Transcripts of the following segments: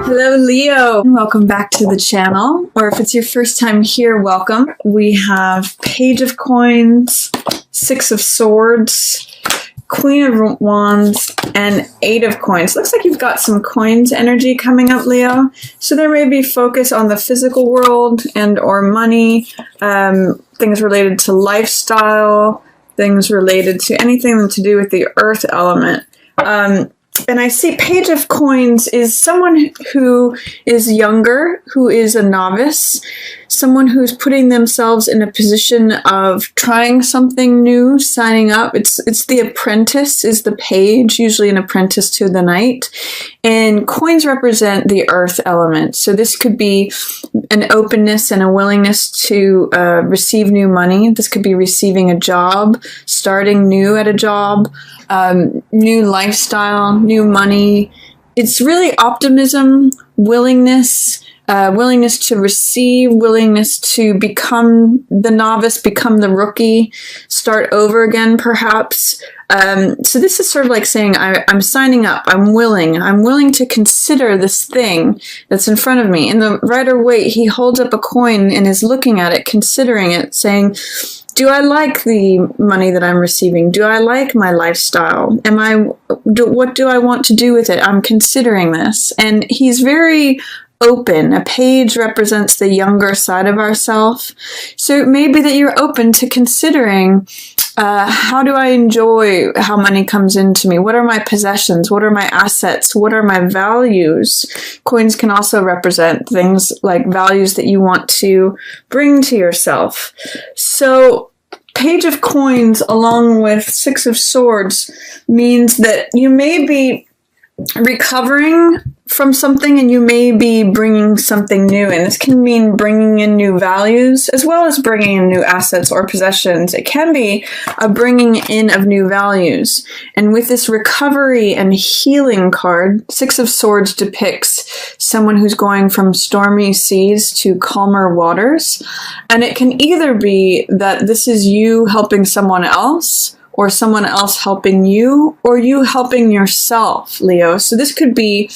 Hello, Leo. Welcome back to the channel. Or if it's your first time here, welcome. We have Page of Coins, Six of Swords, Queen of Wands, and Eight of Coins. Looks like you've got some coins energy coming up, Leo. So there may be focus on the physical world and or money, things related to lifestyle, things related to anything to do with the earth element. And I see Page of Coins is someone who is younger, who is a novice, someone who's putting themselves in a position of trying something new, signing up. It's the apprentice is the page, usually an apprentice to the knight. And coins represent the earth element. So this could be an openness and a willingness to receive new money. This could be receiving a job, starting new at a job, new lifestyle, new money. It's really optimism, willingness to receive, willingness to become the novice, become the rookie, start over again, perhaps. So this is sort of like saying, I'm signing up, I'm willing to consider this thing that's in front of me. In the Rider-Waite, he holds up a coin and is looking at it, considering it, saying, do I like the money that I'm receiving? Do I like my lifestyle? What do I want to do with it? I'm considering this. And he's very open. A page represents the younger side of ourselves. So it may be that you're open to considering, how do I enjoy how money comes into me? What are my possessions? What are my assets? What are my values? Coins can also represent things like values that you want to bring to yourself. So Page of Coins along with Six of Swords means that you may be recovering from something and you may be bringing something new in. This can mean bringing in new values as well as bringing in new assets or possessions. It can be a bringing in of new values. And with this recovery and healing card, Six of Swords depicts someone who's going from stormy seas to calmer waters. And it can either be that this is you helping someone else, or someone else helping you, or you helping yourself, Leo. So this could be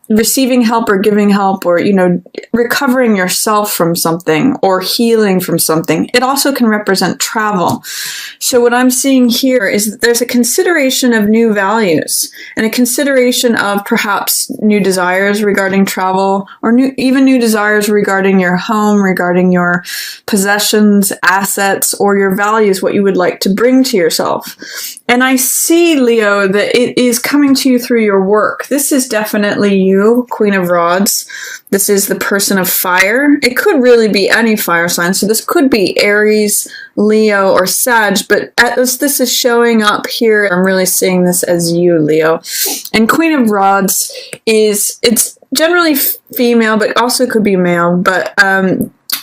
receiving help or giving help, or, recovering yourself from something or healing from something. It also can represent travel. So what I'm seeing here is that there's a consideration of new values and a consideration of perhaps new desires regarding travel, or even new desires regarding your home, regarding your possessions, assets, or your values, what you would like to bring to yourself. And I see, Leo, that it is coming to you through your work. This is definitely you, Queen of Rods. This is the person of fire. It could really be any fire sign. So this could be Aries, Leo, or Sag, but as this is showing up here, I'm really seeing this as you, Leo. And Queen of Rods it's generally female, but also could be male, but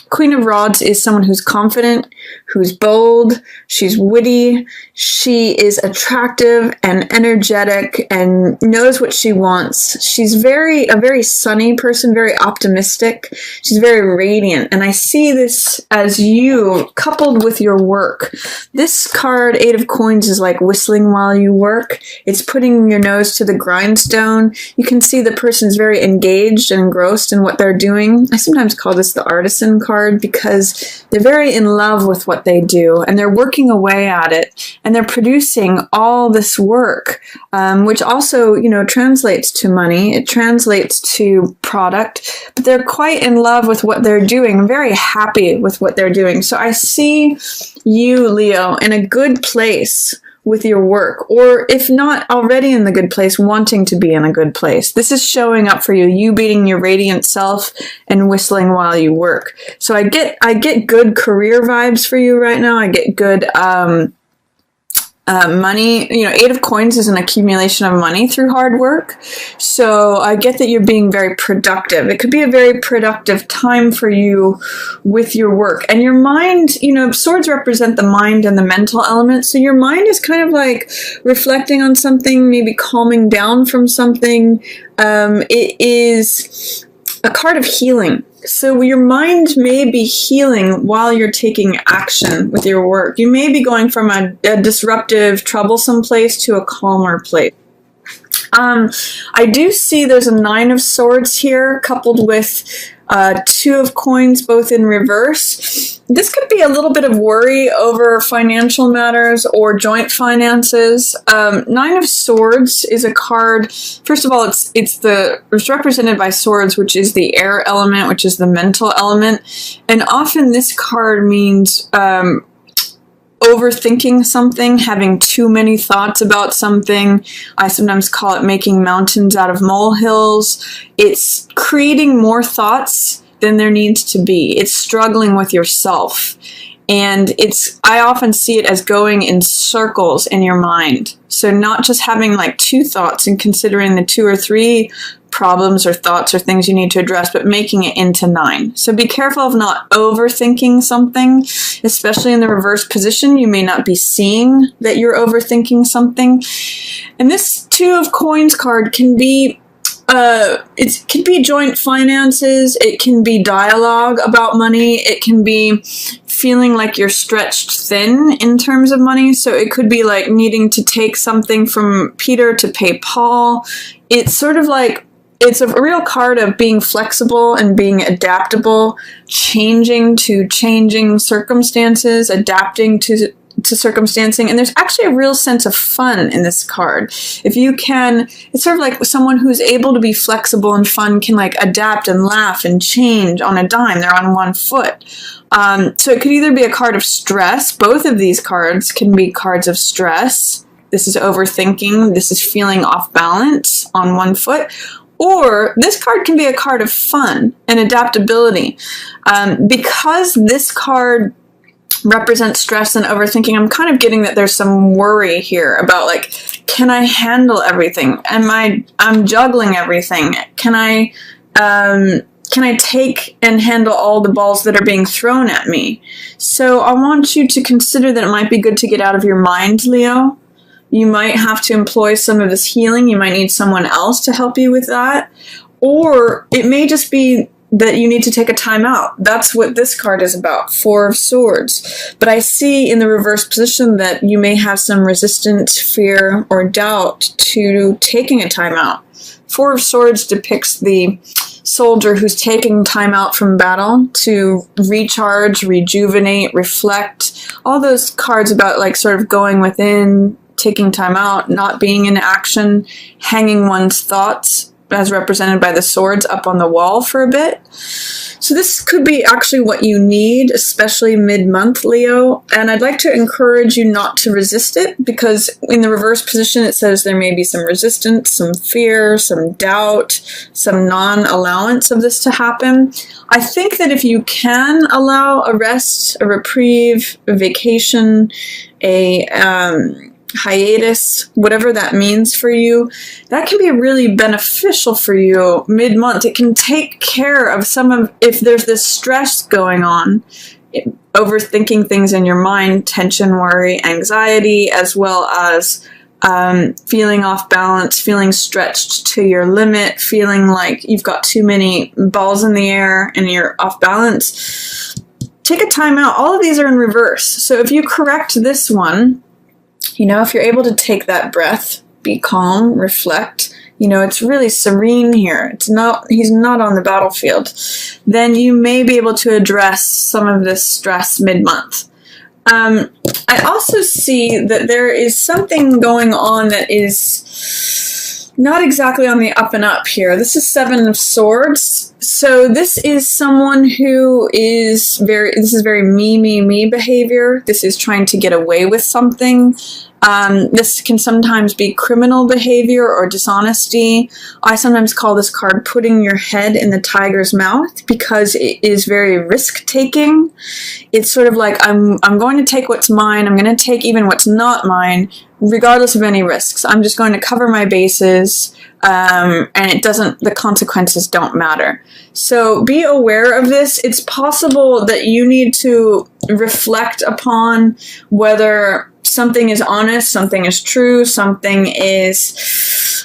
Queen of Rods is someone who's confident, who's bold, she's witty, she is attractive and energetic and knows what she wants. She's a very sunny person, very optimistic. She's very radiant. And I see this as you coupled with your work. This card, Eight of Coins, is like whistling while you work. It's putting your nose to the grindstone. You can see the person's very engaged and engrossed in what they're doing. I sometimes call this the artisan card, because they're very in love with what they do and they're working away at it and they're producing all this work, which also, translates to money. It translates to product, but they're quite in love with what they're doing, very happy with what they're doing. So I see you, Leo, in a good place with your work, or if not already in the good place, wanting to be in a good place. This is showing up for you, you being your radiant self and whistling while you work. So I get good career vibes for you right now. I get good money. Eight of Coins is an accumulation of money through hard work. So I get that you're being very productive. It could be a very productive time for you with your work. And your mind, swords represent the mind and the mental element. So your mind is kind of like reflecting on something, maybe calming down from something. It is a card of healing. So your mind may be healing while you're taking action with your work. You may be going from a disruptive, troublesome place to a calmer place. I do see there's a 9 of Swords here, coupled with 2 of Coins, both in reverse. This could be a little bit of worry over financial matters or joint finances. 9 of Swords is a card. First of all, it's represented by swords, which is the air element, which is the mental element, and often this card means overthinking something, having too many thoughts about something. I sometimes call it making mountains out of molehills. It's creating more thoughts than there needs to be. It's struggling with yourself. And I often see it as going in circles in your mind. So not just having like 2 thoughts and considering the 2 or 3 problems or thoughts or things you need to address, but making it into 9. So be careful of not overthinking something, especially in the reverse position. You may not be seeing that you're overthinking something. And this 2 of Coins card can be it can be joint finances, it can be dialogue about money, it can be feeling like you're stretched thin in terms of money. So it could be like needing to take something from Peter to pay Paul. It's sort of like, it's a real card of being flexible and being adaptable, changing to changing circumstances, adapting to circumstancing, and there's actually a real sense of fun in this card. If you can, it's sort of like someone who's able to be flexible and fun can like adapt and laugh and change on a dime. They're on one foot. So it could either be a card of stress. Both of these cards can be cards of stress. This is overthinking. This is feeling off balance on one foot. Or this card can be a card of fun and adaptability. Because this card represents stress and overthinking, I'm kind of getting that there's some worry here about like, can I handle everything? I'm juggling everything. Can I take and handle all the balls that are being thrown at me? So I want you to consider that it might be good to get out of your mind, Leo. You might have to employ some of this healing. You might need someone else to help you with that. Or it may just be that you need to take a time out. That's what this card is about, 4 of Swords. But I see in the reverse position that you may have some resistance, fear, or doubt to taking a time out. 4 of Swords depicts the soldier who's taking time out from battle to recharge, rejuvenate, reflect. All those cards about like sort of going within, taking time out, not being in action, hanging one's thoughts, as represented by the swords, up on the wall for a bit. So this could be actually what you need, especially mid-month, Leo. And I'd like to encourage you not to resist it, because in the reverse position it says there may be some resistance, some fear, some doubt, some non-allowance of this to happen. I think that if you can allow a rest, a reprieve, a vacation, a hiatus, whatever that means for you, that can be really beneficial for you mid-month. It can take care of if there's this stress going on, overthinking things in your mind, tension, worry, anxiety, as well as feeling off balance, feeling stretched to your limit, feeling like you've got too many balls in the air and you're off balance. Take a time out. All of these are in reverse. So if you correct this one, if you're able to take that breath, be calm, reflect, it's really serene here. He's not on the battlefield. Then you may be able to address some of this stress mid-month. I also see that there is something going on that is not exactly on the up and up here. This is 7 of Swords. So this is someone who is this is very me behavior. This is trying to get away with something. This can sometimes be criminal behavior or dishonesty. I sometimes call this card putting your head in the tiger's mouth, because it is very risk-taking. It's sort of like, I'm going to take what's mine. I'm going to take even what's not mine, regardless of any risks. I'm just going to cover my bases, and the consequences don't matter. So be aware of this. It's possible that you need to reflect upon whether something is honest, something is true, something is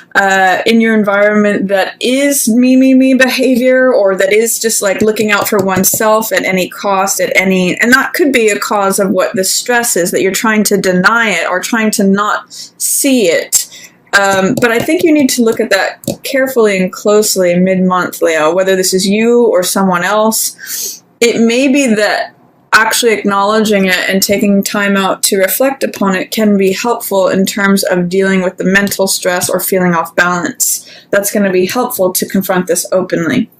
in your environment that is me behavior, or that is just like looking out for oneself at any cost, and that could be a cause of what the stress is, that you're trying to deny it or trying to not see it. But I think you need to look at that carefully and closely mid-month, Leo, whether this is you or someone else. It may be that actually acknowledging it and taking time out to reflect upon it can be helpful in terms of dealing with the mental stress or feeling off balance. That's going to be helpful to confront this openly.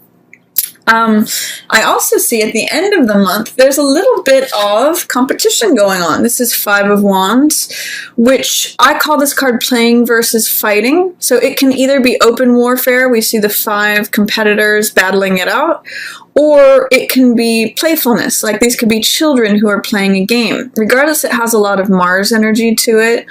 I also see at the end of the month, there's a little bit of competition going on. This is Five of Wands, which I call this card playing versus fighting. So it can either be open warfare, we see the 5 competitors battling it out, or it can be playfulness, like these could be children who are playing a game. Regardless, it has a lot of Mars energy to it,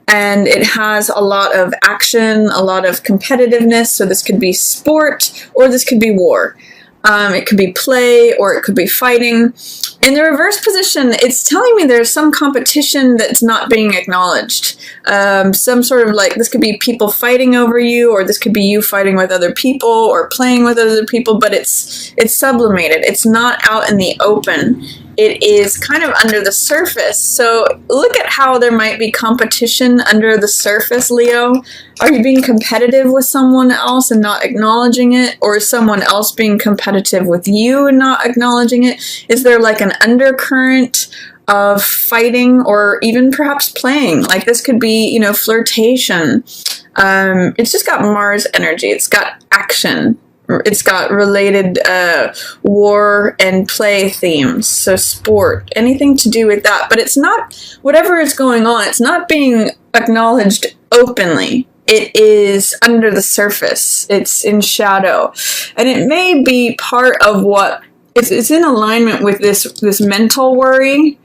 and it has a lot of action, a lot of competitiveness, so this could be sport, or this could be war. It could be play, or it could be fighting. In the reverse position, it's telling me there's some competition that's not being acknowledged. Some sort of like, this could be people fighting over you, or this could be you fighting with other people, or playing with other people, but it's sublimated. It's not out in the open. It is kind of under the surface. So look at how there might be competition under the surface, Leo. Are you being competitive with someone else and not acknowledging it? Or is someone else being competitive with you and not acknowledging it? Is there like an undercurrent of fighting or even perhaps playing? Like this could be, flirtation. It's just got Mars energy. It's got action. It's got related war and play themes, so sport, anything to do with that. But it's not, whatever is going on, it's not being acknowledged openly. It is under the surface. It's in shadow. And it may be part of what, it's in alignment with this mental worry.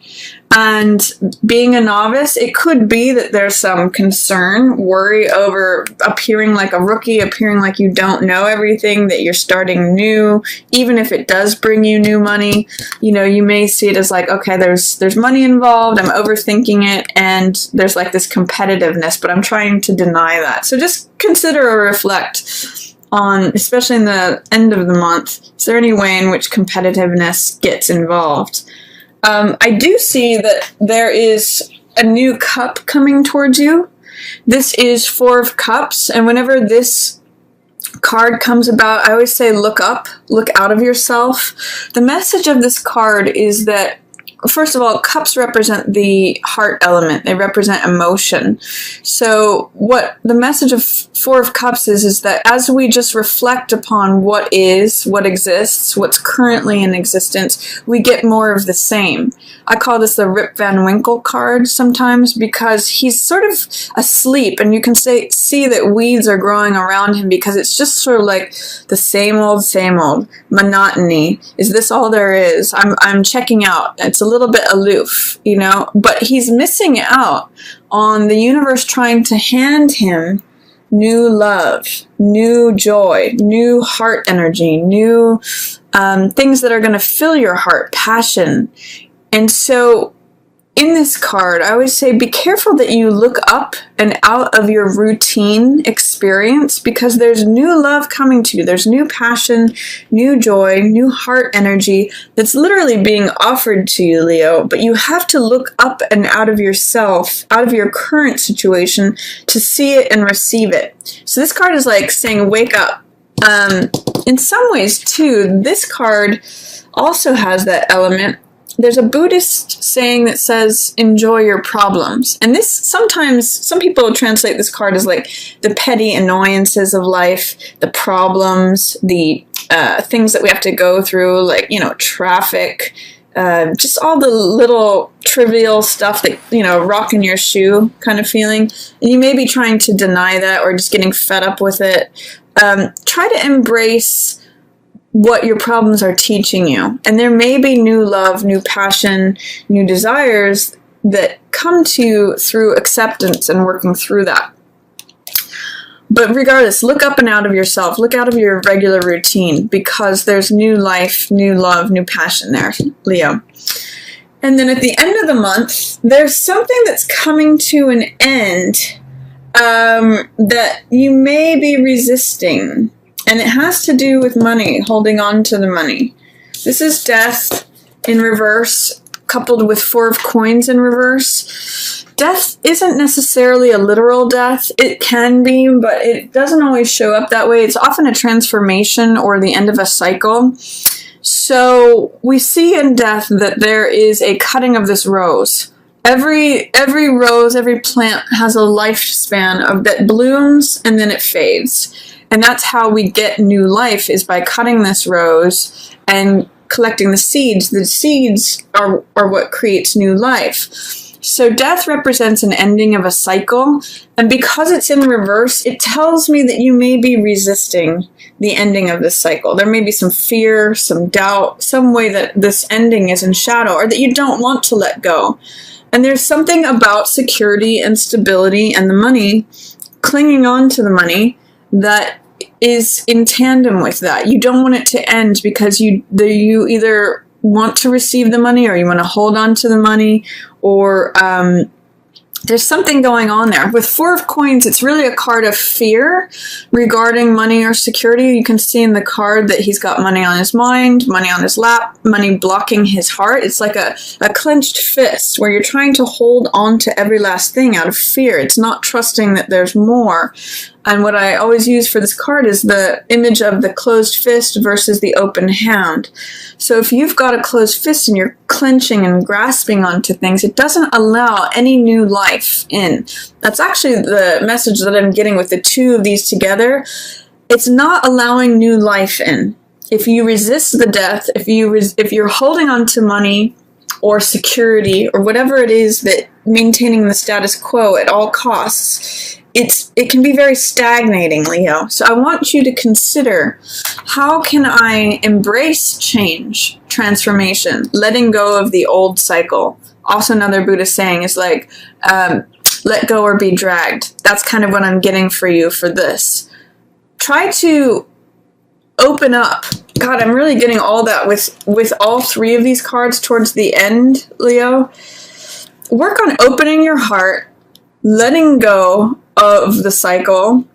And being a novice, it could be that there's some concern, worry over appearing like a rookie, appearing like you don't know everything, that you're starting new, even if it does bring you new money. You may see it as like, okay, there's money involved, I'm overthinking it, and there's like this competitiveness, but I'm trying to deny that. So just consider or reflect on, especially in the end of the month, is there any way in which competitiveness gets involved? I do see that there is a new cup coming towards you. This is 4 of Cups, and whenever this card comes about, I always say look up, look out of yourself. The message of this card is that, first of all, cups represent the heart element. They represent emotion. So what the message of 4 of Cups is that as we just reflect upon what is, what exists, what's currently in existence, we get more of the same. I call this the Rip Van Winkle card sometimes because he's sort of asleep, and you can see that weeds are growing around him because it's just sort of like the same old monotony. Is this all there is? I'm checking out. It's a little bit aloof, but he's missing out on the universe trying to hand him new love, new joy, new heart energy, new things that are going to fill your heart, passion. And so in this card, I always say be careful that you look up and out of your routine experience, because there's new love coming to you. There's new passion, new joy, new heart energy that's literally being offered to you, Leo. But you have to look up and out of yourself, out of your current situation, to see it and receive it. So this card is like saying, wake up. In some ways, too, this card also has that element. There's a Buddhist saying that says, enjoy your problems. And this, sometimes, some people translate this card as like the petty annoyances of life, the problems, the things that we have to go through, like, traffic, just all the little trivial stuff that, rock in your shoe kind of feeling. And you may be trying to deny that or just getting fed up with it. Try to embrace what your problems are teaching you. And there may be new love, new passion, new desires that come to you through acceptance and working through that. But regardless, look up and out of yourself. Look out of your regular routine, because there's new life, new love, new passion there, Leo. And then at the end of the month, there's something that's coming to an end that you may be resisting. And it has to do with money, holding on to the money. This is Death in reverse, coupled with Four of Coins in reverse. Death isn't necessarily a literal death. It can be, but it doesn't always show up that way. It's often a transformation or the end of a cycle. So we see in death that there is a cutting of this rose. Every rose, every plant has a lifespan of that blooms and then it fades. And that's how we get new life, is by cutting this rose and collecting the seeds. The seeds are what creates new life. So death represents an ending of a cycle, and because it's in reverse, it tells me that you may be resisting the ending of this cycle. There may be some fear, some doubt, some way that this ending is in shadow, or that you don't want to let go. And there's something about security and stability and the money, clinging on to the money, that is in tandem with that. You don't want it to end because you either want to receive the money or you want to hold on to the money, or there's something going on there. With Four of Coins, it's really a card of fear regarding money or security. You can see in the card that he's got money on his mind, money on his lap, money blocking his heart. It's like a clenched fist where you're trying to hold on to every last thing out of fear. It's not trusting that there's more. And what I always use for this card is the image of the closed fist versus the open hand. So if you've got a closed fist and you're clenching and grasping onto things, it doesn't allow any new life in. That's actually the message that I'm getting with the two of these together. It's not allowing new life in. If you resist the death, if you're holding on to money or security or whatever it is, that maintaining the status quo at all costs, it can be very stagnating, Leo. So I want you to consider, how can I embrace change, transformation, letting go of the old cycle? Also, another Buddhist saying is like, let go or be dragged. That's kind of what I'm getting for you for this. Try to open up. God, I'm really getting all that with all three of these cards towards the end, Leo. Work on opening your heart, letting go of the cycle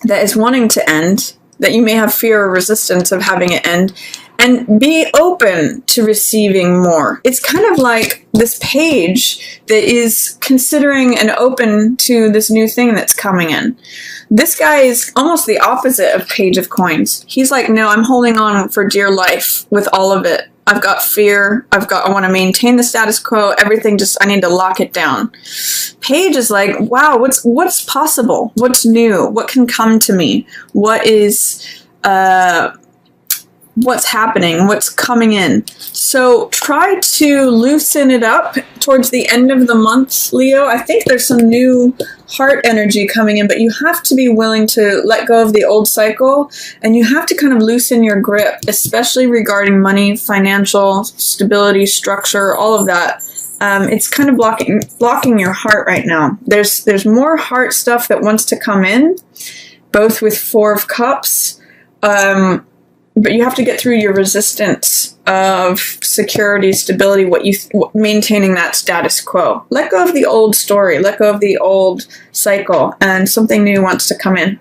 that is wanting to end, that you may have fear or resistance of having it end, and be open to receiving more. It's kind of like this page that is considering and open to this new thing that's coming in. This guy is almost the opposite of Page of Coins. He's like, no, I'm holding on for dear life with all of it. I've got fear. I want to maintain the status quo. Everything I need to lock it down. Page is like, wow, what's possible? What's new? What can come to me? What is, what's happening? What's coming in? So try to loosen it up towards the end of the month, Leo. I think there's some new heart energy coming in, but you have to be willing to let go of the old cycle, and you have to kind of loosen your grip, especially regarding money, financial stability, structure, all of that. It's kind of blocking your heart right now. There's more heart stuff that wants to come in, both with Four of Cups, but you have to get through your resistance of security, stability, maintaining that status quo. Let go of the old story, let go of the old cycle, and something new wants to come in.